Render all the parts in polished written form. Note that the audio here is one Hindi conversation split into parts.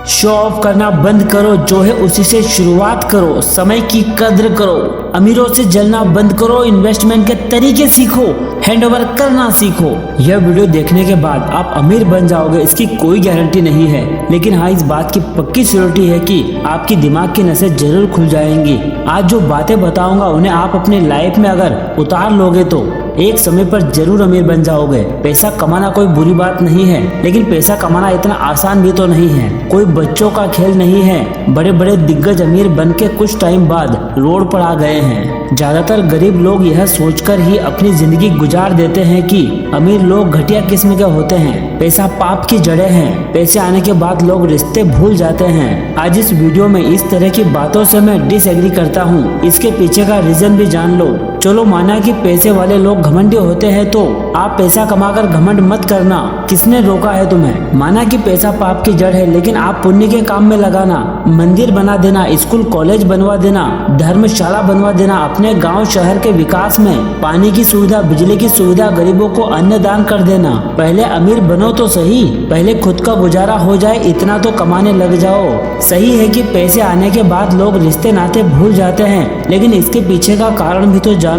शो ऑफ करना बंद करो, जो है उसी से शुरुआत करो। समय की कद्र करो, अमीरों से जलना बंद करो, इन्वेस्टमेंट के तरीके सीखो, हैंडओवर करना सीखो। यह वीडियो देखने के बाद आप अमीर बन जाओगे, इसकी कोई गारंटी नहीं है, लेकिन हाँ इस बात की पक्की श्योरिटी है कि आपकी दिमाग की नसें जरूर खुल जाएंगी। आज जो बातें बताऊंगा उन्हें आप अपनी लाइफ में अगर उतार लोगे तो एक समय पर जरूर अमीर बन जाओगे। पैसा कमाना कोई बुरी बात नहीं है, लेकिन पैसा कमाना इतना आसान भी तो नहीं है, कोई बच्चों का खेल नहीं है। बड़े बड़े दिग्गज अमीर बन के कुछ टाइम बाद रोड पर आ गए हैं। ज्यादातर गरीब लोग यह सोचकर ही अपनी जिंदगी गुजार देते हैं कि अमीर लोग घटिया किस्म के होते हैं, पैसा पाप की जड़ें हैं, पैसे आने के बाद लोग रिश्ते भूल जाते हैं। आज इस वीडियो में इस तरह की बातों से मैं डिसएग्री करता हूँ, इसके पीछे का रीजन भी जान लो। चलो माना कि पैसे वाले लोग घमंडी होते हैं, तो आप पैसा कमाकर घमंड मत करना, किसने रोका है तुम्हें। माना कि पैसा पाप की जड़ है, लेकिन आप पुण्य के काम में लगाना, मंदिर बना देना, स्कूल कॉलेज बनवा देना, धर्मशाला बनवा देना, अपने गांव शहर के विकास में पानी की सुविधा, बिजली की सुविधा, गरीबों को अन्नदान कर देना। पहले अमीर बनो तो सही, पहले खुद का गुजारा हो जाए, इतना तो कमाने लग जाओ। सही है कि पैसे आने के बाद लोग रिश्ते नाते भूल जाते हैं, लेकिन इसके पीछे का कारण भी तो जानो।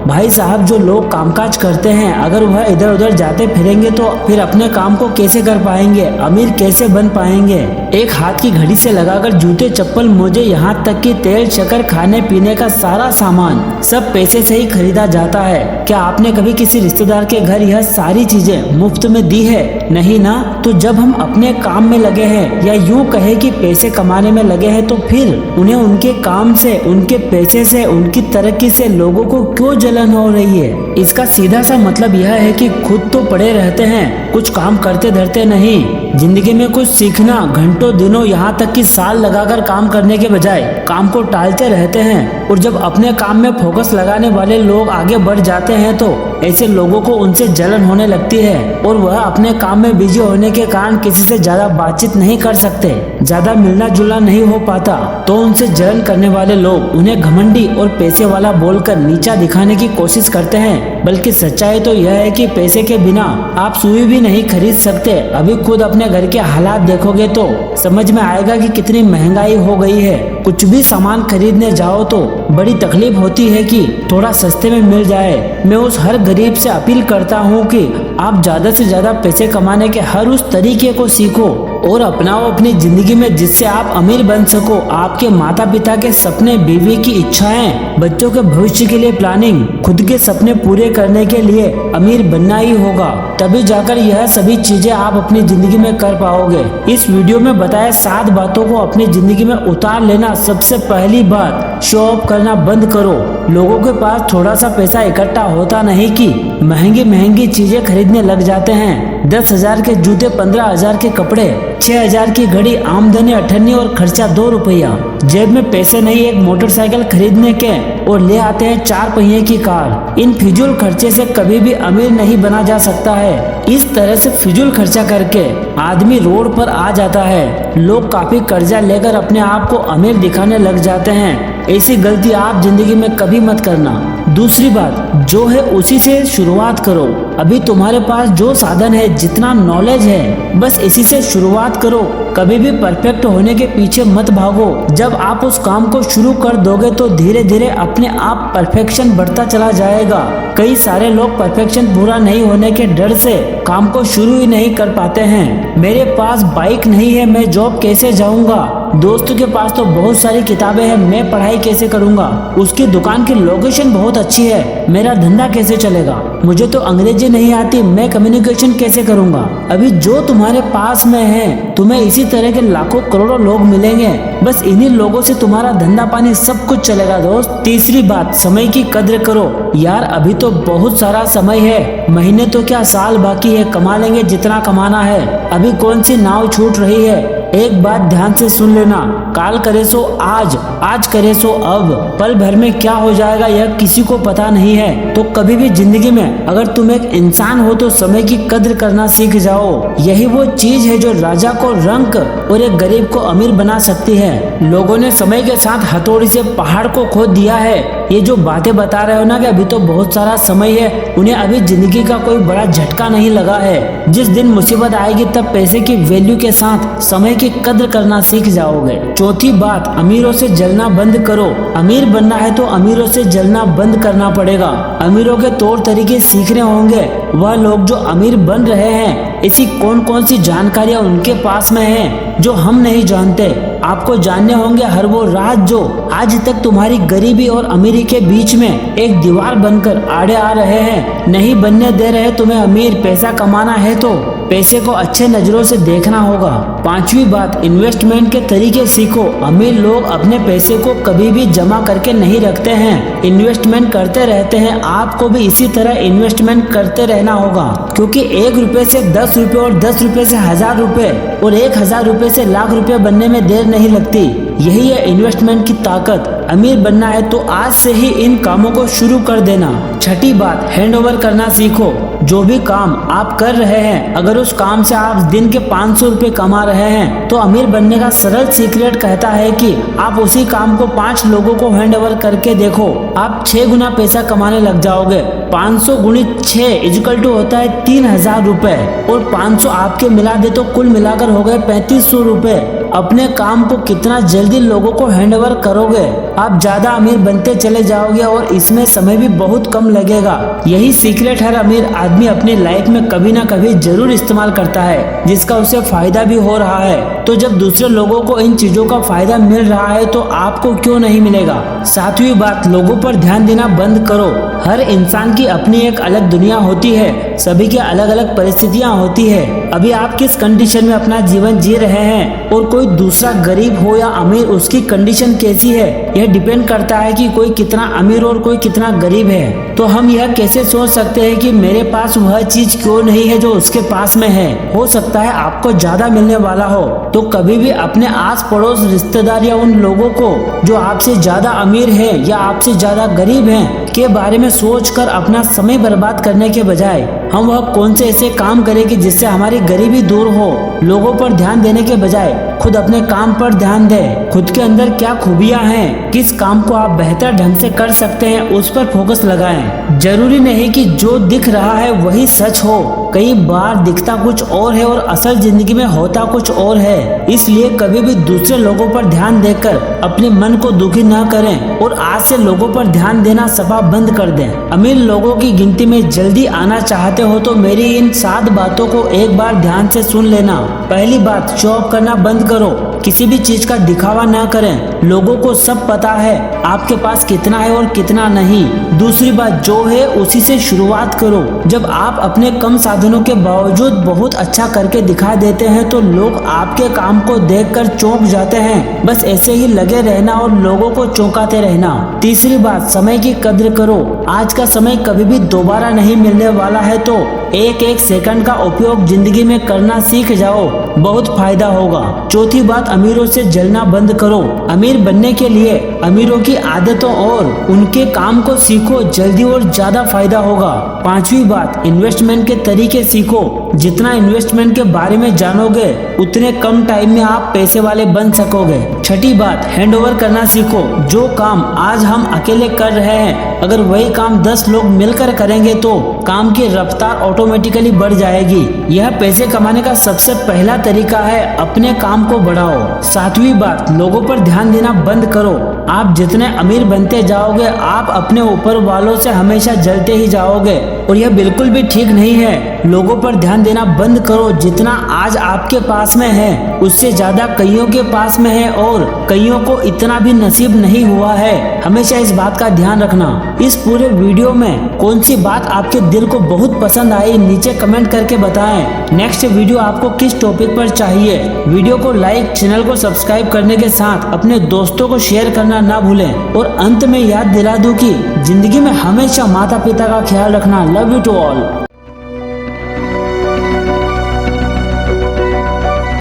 भाई साहब, जो लोग कामकाज करते हैं, अगर वह इधर उधर जाते फिरेंगे तो फिर अपने काम को कैसे कर पाएंगे, अमीर कैसे बन पाएंगे। एक हाथ की घड़ी से लगाकर जूते चप्पल मोजे, यहाँ तक कि तेल शक्कर, खाने पीने का सारा सामान सब पैसे से ही खरीदा जाता है। क्या आपने कभी किसी रिश्तेदार के घर यह सारी चीजें मुफ्त में दी है? नहीं ना। तो जब हम अपने काम में लगे हैं, या यूँ कहे कि पैसे कमाने में लगे हैं, तो फिर उन्हें उनके काम से, उनके पैसे से, उनकी तरक्की से लोगों को क्यों जलन हो रही है? इसका सीधा सा मतलब यह है कि खुद तो पड़े रहते हैं, कुछ काम करते धरते नहीं। जिंदगी में कुछ सीखना, घंटों दिनों यहाँ तक कि साल लगाकर काम करने के बजाय काम को टालते रहते हैं। और जब अपने काम में फोकस लगाने वाले लोग आगे बढ़ जाते हैं तो ऐसे लोगों को उनसे जलन होने लगती है, और वह अपने काम में बिजी होने के कारण किसी से ज्यादा बातचीत नहीं कर सकते, ज्यादा मिलना जुलना नहीं हो पाता। तो उनसे जलन करने वाले लोग उन्हें घमंडी और पैसे वाला बोलकर नीचा दिखाने की कोशिश करते हैं, बल्कि सच्चाई तो यह है कि पैसे के बिना आप सुई भी नहीं खरीद सकते। अभी खुद अपने घर के हालात देखोगे तो समझ में आएगा कि कितनी महंगाई हो गई है। कुछ भी सामान खरीदने जाओ तो बड़ी तकलीफ होती है कि थोड़ा सस्ते में मिल जाए। मैं उस हर गरीब से अपील करता हूँ कि आप ज्यादा से ज्यादा पैसे कमाने के हर उस तरीके को सीखो और अपनाओ अपनी जिंदगी में, जिससे आप अमीर बन सको। आपके माता पिता के सपने, बीवी की इच्छाएं, बच्चों के भविष्य के लिए प्लानिंग, खुद के सपने पूरे करने के लिए अमीर बनना ही होगा, तभी जाकर यह सभी चीजें आप अपनी जिंदगी में कर पाओगे। इस वीडियो में बताए 7 बातों को अपनी जिंदगी में उतार लेना। सबसे पहली बात, शो ऑफ करना बंद करो। लोगों के पास थोड़ा सा पैसा इकट्ठा होता नहीं कि महंगी महंगी चीजें खरीदने लग जाते हैं। 10,000 के जूते, 15,000 के कपड़े, 6,000 की घड़ी, आमदनी 98 और खर्चा 2 रुपया। जेब में पैसे नहीं एक मोटरसाइकिल खरीदने के, और ले आते हैं 4 पहिए की कार। इन फिजूल खर्चे से कभी भी अमीर नहीं बना जा सकता है। इस तरह से फिजूल खर्चा करके आदमी रोड पर आ जाता है। लोग काफी कर्जा लेकर अपने आप को अमीर दिखाने लग जाते हैं। ऐसी गलती आप जिंदगी में कभी मत करना। दूसरी बात, जो है उसी से शुरुआत करो। अभी तुम्हारे पास जो साधन है, जितना नॉलेज है, बस इसी से शुरुआत करो। कभी भी परफेक्ट होने के पीछे मत भागो। जब आप उस काम को शुरू कर दोगे तो धीरे धीरे अपने आप परफेक्शन बढ़ता चला जाएगा। कई सारे लोग परफेक्शन पूरा नहीं होने के डर से काम को शुरू ही नहीं कर पाते हैं। मेरे पास बाइक नहीं है, मैं जॉब कैसे जाऊंगा? दोस्तों के पास तो बहुत सारी किताबें हैं, मैं पढ़ाई कैसे करूंगा? उसकी दुकान की लोकेशन बहुत अच्छी है, मेरा धंधा कैसे चलेगा? मुझे तो अंग्रेजी नहीं आती, मैं कम्युनिकेशन कैसे करूंगा? अभी जो तुम्हारे पास में है, तुम्हें इसी तरह के लाखों करोड़ों लोग मिलेंगे। बस इन्हीं लोगों से तुम्हारा धंधा पानी सब कुछ चलेगा दोस्त। तीसरी बात, समय की कद्र करो। यार अभी तो बहुत सारा समय है, महीने तो क्या साल बाकी है, कमा लेंगे जितना कमाना है। अभी कौन सी नाव छूट रही है? एक बात ध्यान से सुन लेना, काल करे सो आज, आज करे सो अब। पल भर में क्या हो जाएगा यह किसी को पता नहीं है। तो कभी भी जिंदगी में अगर तुम एक इंसान हो तो समय की कद्र करना सीख जाओ। यही वो चीज है जो राजा को रंक और एक गरीब को अमीर बना सकती है। लोगों ने समय के साथ हथौड़ी से पहाड़ को खोद दिया है। ये जो बातें बता रहे हो ना कि अभी तो बहुत सारा समय है, उन्हें अभी जिंदगी का कोई बड़ा झटका नहीं लगा है। जिस दिन मुसीबत आएगी तब पैसे की वैल्यू के साथ समय की कद्र करना सीख जाओगे। चौथी बात, अमीरों से जलना बंद करो। अमीर बनना है तो अमीरों से जलना बंद करना पड़ेगा। अमीरों के तौर तरीके सीखने होंगे। वह लोग जो अमीर बन रहे हैं, ऐसी कौन कौन सी जानकारियां उनके पास में है जो हम नहीं जानते। आपको जानने होंगे हर वो राज जो आज तक तुम्हारी गरीबी और अमीरी के बीच में एक दीवार बनकर आड़े आ रहे हैं, नहीं बनने दे रहे तुम्हें अमीर। पैसा कमाना है तो पैसे को अच्छे नजरों से देखना होगा। पांचवी बात, इन्वेस्टमेंट के तरीके सीखो। अमीर लोग अपने पैसे को कभी भी जमा करके नहीं रखते हैं, इन्वेस्टमेंट करते रहते हैं। आपको भी इसी तरह इन्वेस्टमेंट करते रहना होगा, क्योंकि 1 रुपए से 10 रुपए और 10 रुपए से 1000 रुपए और 1000 रुपए से लाख रुपए बनने में देर नहीं लगती। यही है इन्वेस्टमेंट की ताकत। अमीर बनना है तो आज से ही इन कामों को शुरू कर देना। छठी बात, हैंड ओवर करना सीखो। जो भी काम आप कर रहे हैं, अगर उस काम से आप दिन के 500 रुपए कमा रहे हैं, तो अमीर बनने का सरल सीक्रेट कहता है कि आप उसी काम को 5 लोगों को हैंड ओवर करके देखो, आप 6 गुना पैसा कमाने लग जाओगे। 500 गुणित 6 होता है 3000 रुपए, और 500 आपके मिला दे तो कुल मिलाकर हो गए 3500 रुपए। अपने काम को कितना जल्दी लोगों को हैंड ओवर करोगे, आप ज्यादा अमीर बनते चले जाओगे और इसमें समय भी बहुत कम लगेगा। यही सीक्रेट हर अमीर आदमी अपनी लाइफ में कभी ना कभी जरूर इस्तेमाल करता है, जिसका उसे फायदा भी हो रहा है। तो जब दूसरे लोगों को इन चीजों का फायदा मिल रहा है तो आपको क्यों नहीं मिलेगा। सातवीं बात, लोगों पर ध्यान देना बंद करो। हर इंसान की अपनी एक अलग दुनिया होती है, सभी की अलग अलग परिस्थितियाँ होती है। अभी आप किस कंडीशन में अपना जीवन जी रहे हैं और कोई दूसरा गरीब हो या अमीर, उसकी कंडीशन कैसी है, यह डिपेंड करता है कि कोई कितना अमीर और कोई कितना गरीब है। तो हम यह कैसे सोच सकते हैं कि मेरे पास वह चीज क्यों नहीं है जो उसके पास में है। हो सकता है आपको ज्यादा मिलने वाला हो। तो कभी भी अपने आस पड़ोस, रिश्तेदार या उन लोगों को जो आपसे ज्यादा अमीर है या आपसे ज्यादा गरीब हैं के बारे में सोचकर अपना समय बर्बाद करने के बजाय हम वह कौन से ऐसे काम करें कि जिससे हमारी गरीबी दूर हो। लोगों पर ध्यान देने के बजाय खुद अपने काम पर ध्यान दें। खुद के अंदर क्या खूबियां हैं, किस काम को आप बेहतर ढंग से कर सकते हैं, उस पर फोकस लगाएं। जरूरी नहीं कि जो दिख रहा है वही सच हो। कई बार दिखता कुछ और है और असल जिंदगी में होता कुछ और है। इसलिए कभी भी दूसरे लोगों पर ध्यान देकर अपने मन को दुखी न करें और आज से लोगों पर ध्यान देना सफा बंद कर दें। अमीर लोगों की गिनती में जल्दी आना चाहते हो तो मेरी इन 7 बातों को एक बार ध्यान से सुन लेना। पहली बात, शो ऑफ करना बंद करो। किसी भी चीज का दिखावा न करें। लोगों को सब पता है आपके पास कितना है और कितना नहीं। दूसरी बात, जो है उसी से शुरुआत करो। जब आप अपने कम साधनों के बावजूद बहुत अच्छा करके दिखा देते हैं तो लोग आपके काम को देखकर चौंक जाते हैं। बस ऐसे ही लगे रहना और लोगों को चौंकाते रहना। तीसरी बात, समय की कद्र करो। आज का समय कभी भी दोबारा नहीं मिलने वाला है, तो एक एक सेकंड का उपयोग जिंदगी में करना सीख जाओ, बहुत फायदा होगा। चौथी बात, अमीरों से जलना बंद करो। अमीर बनने के लिए अमीरों की आदतों और उनके काम को सीखो, जल्दी और ज्यादा फायदा होगा। पांचवी बात, इन्वेस्टमेंट के तरीके सीखो। जितना इन्वेस्टमेंट के बारे में जानोगे उतने कम टाइम में आप पैसे वाले बन सकोगे। छठी बात, हैंड ओवर करना सीखो। जो काम आज हम अकेले कर रहे हैं, अगर वही काम 10 लोग मिलकर करेंगे तो काम की रफ्तार ऑटोमेटिकली बढ़ जाएगी। यह पैसे कमाने का सबसे पहला तरीका है, अपने काम को बढ़ाओ। सातवीं बात, लोगों पर ध्यान देना बंद करो। आप जितने अमीर बनते जाओगे आप अपने ऊपर वालों से हमेशा जलते ही जाओगे और यह बिल्कुल भी ठीक नहीं है। लोगों पर ध्यान देना बंद करो। जितना आज आपके पास में है उससे ज्यादा कईयों के पास में है और कईयों को इतना भी नसीब नहीं हुआ है। हमेशा इस बात का ध्यान रखना। इस पूरे वीडियो में कौन सी बात आपके दिल को बहुत पसंद आई, नीचे कमेंट करके बताएं। नेक्स्ट वीडियो आपको किस टॉपिक पर चाहिए। वीडियो को लाइक, चैनल को सब्सक्राइब करने के साथ अपने दोस्तों को शेयर करना ना भूलें। और अंत में याद दिला दूं कि जिंदगी में हमेशा माता पिता का ख्याल रखना। Love you to all.